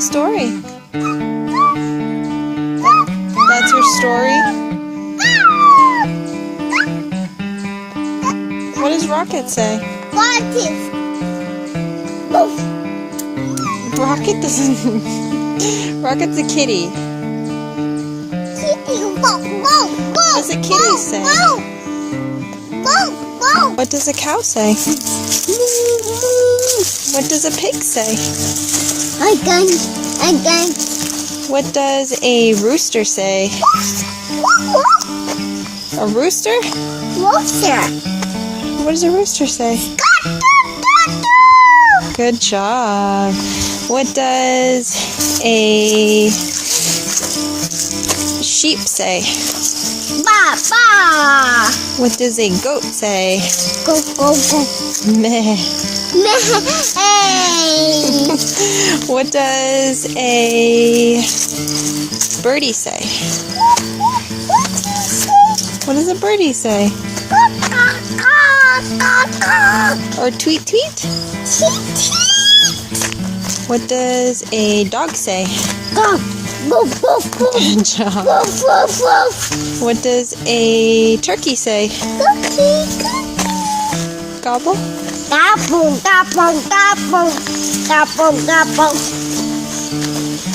story. That's her story. What does Rocket say? Rocket doesn't. Rocket's a kitty. What does a kitty say? What does a cow say? What does a pig say? What does a rooster say? A rooster? What does a rooster say? Good job. What does a sheep say? What does a goat say? Meh. What does a birdie say? What does a birdie say? Or tweet tweet? What does a dog say? Good job. What does a turkey say? Gobble?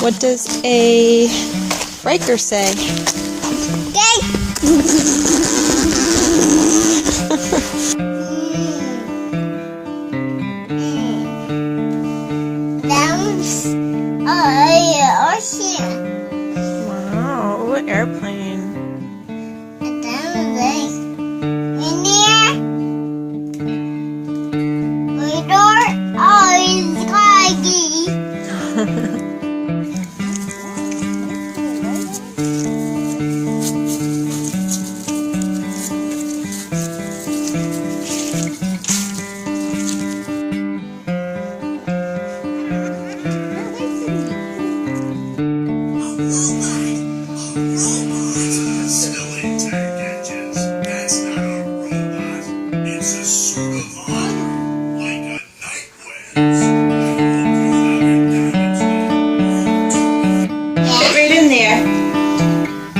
What does a biker say? Wow, what airplane?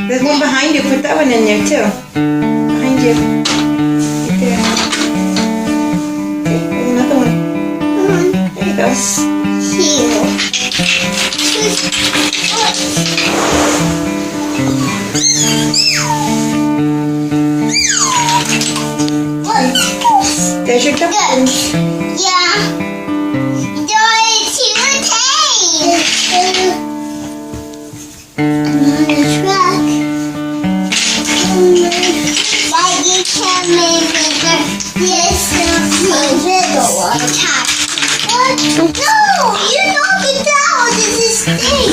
There's one behind you. Put that one in there too. Behind you. Right there. Okay, there's another one. There you go. There's your ducklings. Yeah. No, you knock it down. This is stink.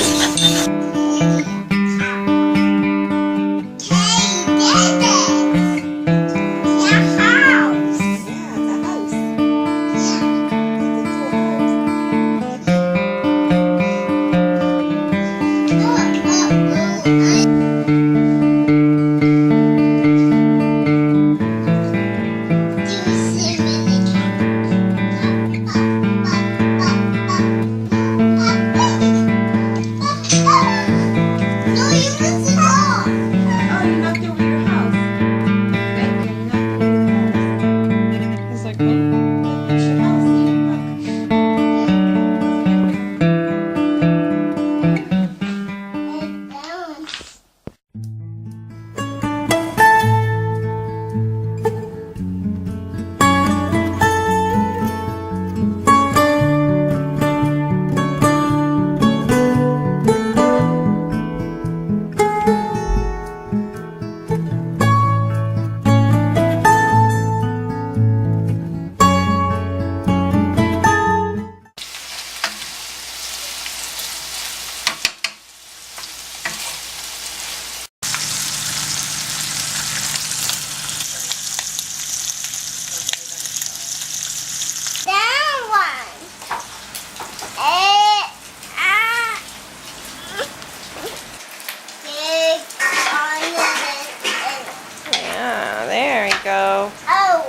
Go. Oh,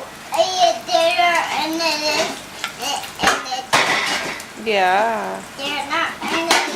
there and then yeah. they're not and then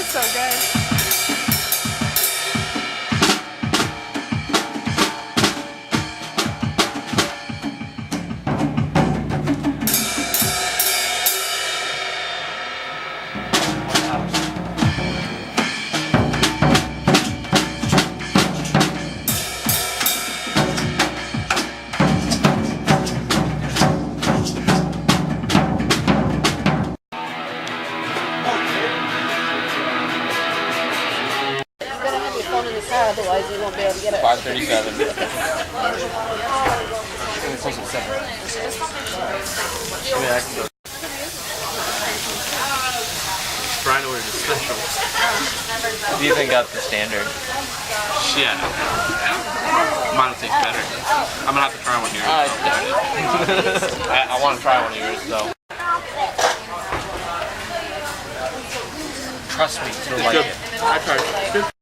So good. Otherwise, you won't be able to get it. 5:37. Brian ordered a special. Do you think that's the standard? Yeah. Mine will taste better. I'm gonna have to try one here. I doubt it. I want to try one of yours though. Trust me, you'll like it. I tried.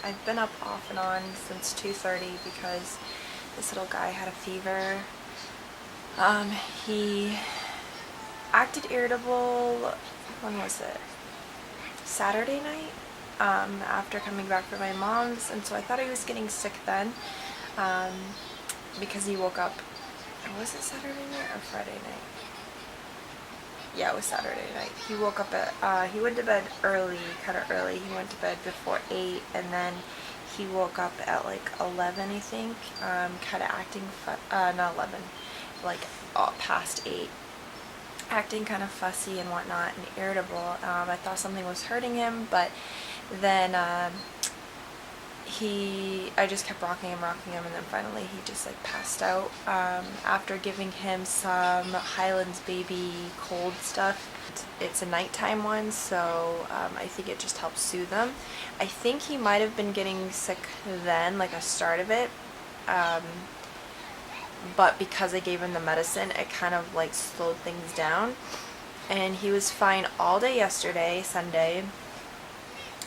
I've been up off and on since 2:30 because this little guy had a fever. He acted irritable, when was it? Saturday night, after coming back from my mom's, and so I thought he was getting sick then, because he woke up, was it Saturday night or Friday night? Yeah, it was Saturday night. He woke up at, he went to bed early, kind of early. He went to bed before 8, and then he woke up at like 11, I think, kind of acting, not 11, like past 8, acting kind of fussy and whatnot and irritable. I thought something was hurting him, but then I just kept rocking him, and then finally he just like passed out after giving him some Highlands Baby cold stuff. It's a nighttime one, so I think it just helps soothe him. I think he might have been getting sick then, like a start of it, but because I gave him the medicine, it kind of like slowed things down. and he was fine all day yesterday, Sunday.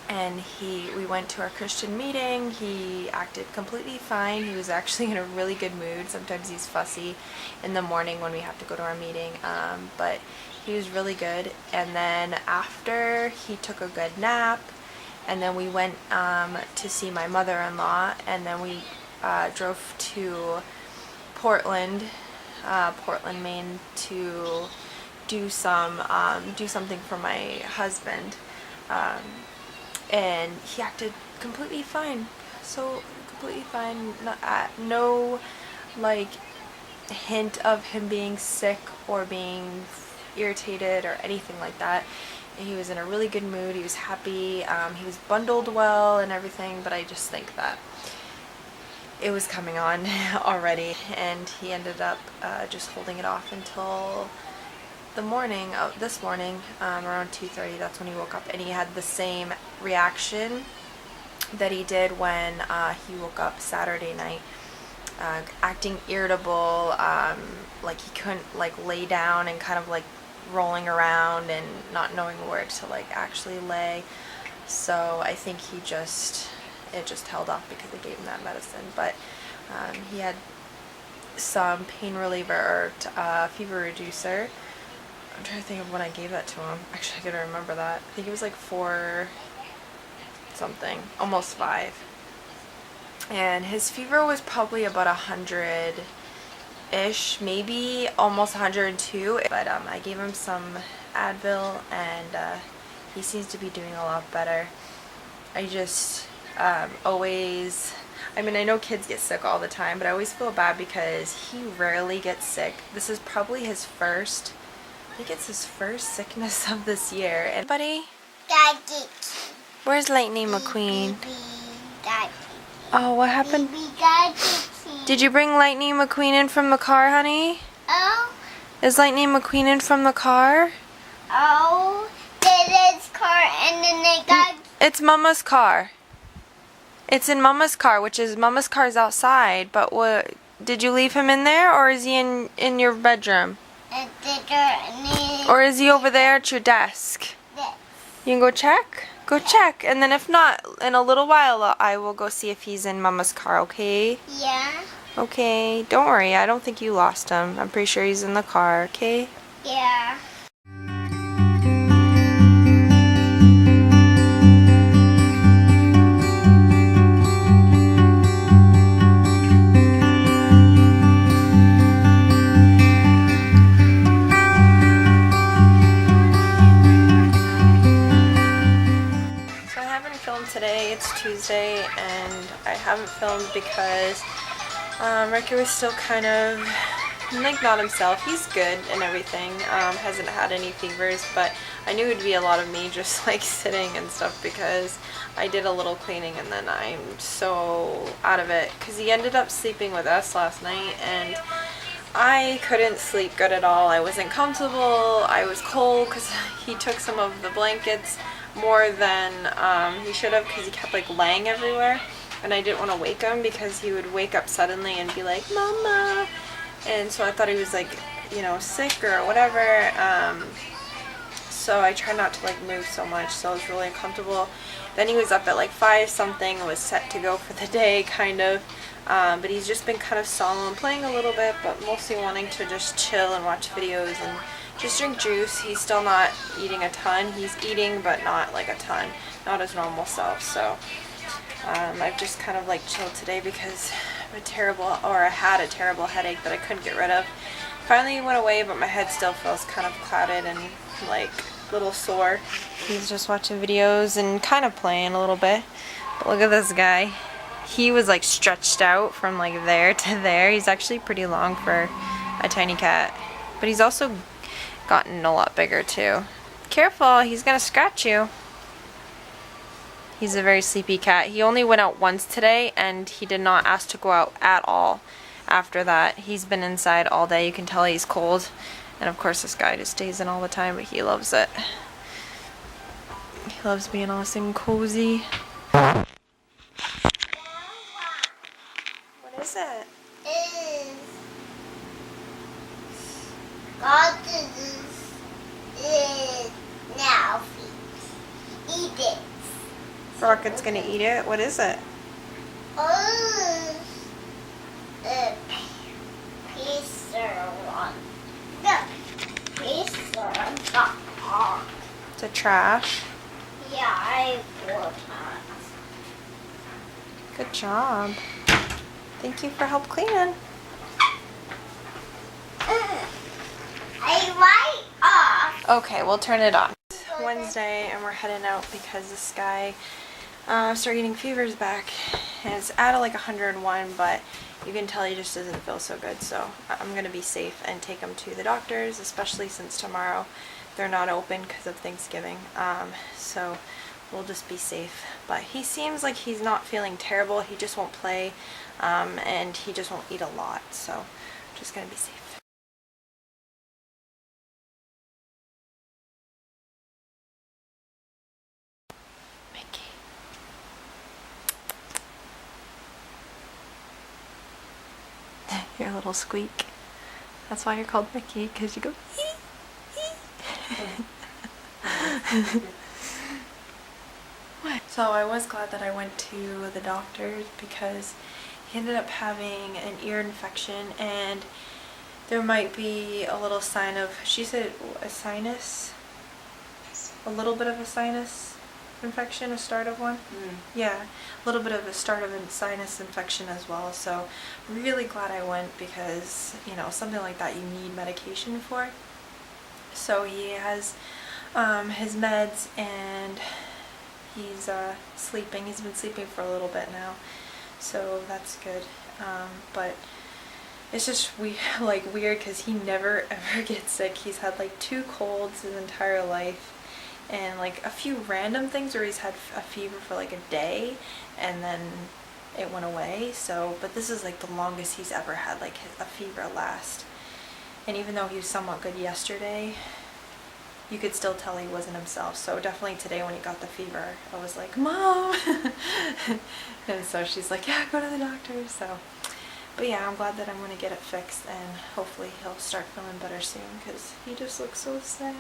And we went to our Christian meeting. He acted completely fine. He was actually in a really good mood. Sometimes he's fussy in the morning when we have to go to our meeting, but he was really good. And then after, he took a good nap, and then we went to see my mother-in-law, and then we drove to Portland, Maine, to do something for my husband. And he acted completely fine. So completely fine. No like hint of him being sick or being irritated or anything like that. He was in a really good mood. He was happy. He was bundled well and everything, but I just think that it was coming on already, and he ended up just holding it off until this morning, around 2:30. That's when he woke up, and he had the same reaction that he did when he woke up Saturday night, acting irritable, like he couldn't like lay down, and kind of like rolling around and not knowing where to like actually lay. So I think it just held off because they gave him that medicine. But he had some pain reliever or fever reducer. I'm trying to think of when I gave that to him. Actually, I gotta remember that. I think it was like 4 something, almost 5. And his fever was probably about 100-ish, maybe almost 102. But I gave him some Advil, and he seems to be doing a lot better. I just always, I mean, I know kids get sick all the time, but I always feel bad because he rarely gets sick. This is probably his first, I think it's his first sickness of this year. And buddy, Daddy. where's Lightning McQueen? Daddy. Oh, what happened? Daddy. Did you bring Lightning McQueen in from the car, honey? Oh. Is Lightning McQueen in from the car? Oh. Did his car and then they got. It's Mama's car. It's in Mama's car, which is Mama's car's outside. But what? Did you leave him in there, or is he in your bedroom? Or is he over there at your desk? You can go check? Go check. And then if not, in a little while, I will go see if he's in Mama's car, okay? Yeah. Okay. Don't worry. I don't think you lost him. I'm pretty sure he's in the car, okay? Yeah. Today it's Tuesday, and I haven't filmed because Ricky was still kind of like not himself. He's good and everything, hasn't had any fevers, but I knew it would be a lot of me just like sitting and stuff because I did a little cleaning and then I'm so out of it because he ended up sleeping with us last night, and I couldn't sleep good at all. I wasn't comfortable. I was cold because he took some of the blankets more than he should have because he kept like laying everywhere, and I didn't want to wake him because he would wake up suddenly and be like, Mama, and so I thought he was like, you know, sick or whatever. So I tried not to like move so much, so I was really uncomfortable. Then he was up at like 5 something and was set to go for the day kind of, but he's just been kind of solemn, playing a little bit, but mostly wanting to just chill and watch videos and just drink juice. He's still not eating a ton. He's eating, but not like a ton, not his normal self. So I've just kind of like chilled today because I had a terrible headache that I couldn't get rid of. Finally it went away, but my head still feels kind of clouded and like a little sore. He's just watching videos and kind of playing a little bit. But look at this guy. He was like stretched out from like there to there. He's actually pretty long for a tiny cat, but he's also gotten a lot bigger too. Careful, he's gonna scratch you. He's a very sleepy cat. He only went out once today, and he did not ask to go out at all after that. He's been inside all day. You can tell he's cold, and of course this guy just stays in all the time, but he loves it. He loves being awesome and cozy. What is it? God is Rocket's gonna eat it. What is it? Oh, the pizza one. The pizza got hot. It's a trash. Yeah, I bought that. Good job. Thank you for help cleaning. I light off. Okay, we'll turn it on. Wednesday and we're heading out because this guy started getting fevers back. And it's at like 101, but you can tell he just doesn't feel so good. So I'm going to be safe and take him to the doctors, especially since tomorrow they're not open because of Thanksgiving. So we'll just be safe. But he seems like he's not feeling terrible. He just won't play and he just won't eat a lot. So just going to be safe. Your little squeak. That's why you're called Mickey, because you go So I was glad that I went to the doctor's because he ended up having an ear infection and there might be a little sign of, she said a sinus, a little bit of a sinus infection, a start of one. Yeah, a little bit of a start of a sinus infection as well. So really glad I went because, you know, something like that you need medication for. So he has his meds and he's sleeping. He's been sleeping for a little bit now, so that's good. But it's just weird because he never ever gets sick. He's had like 2 colds his entire life. And like a few random things where he's had a fever for like a day and then it went away. So, but this is like the longest he's ever had like a fever last. And even though he was somewhat good yesterday, you could still tell he wasn't himself. So definitely today when he got the fever, I was like, Mom! And so she's like, yeah, go to the doctor. So, but yeah, I'm glad that I'm going to get it fixed and hopefully he'll start feeling better soon because he just looks so sad.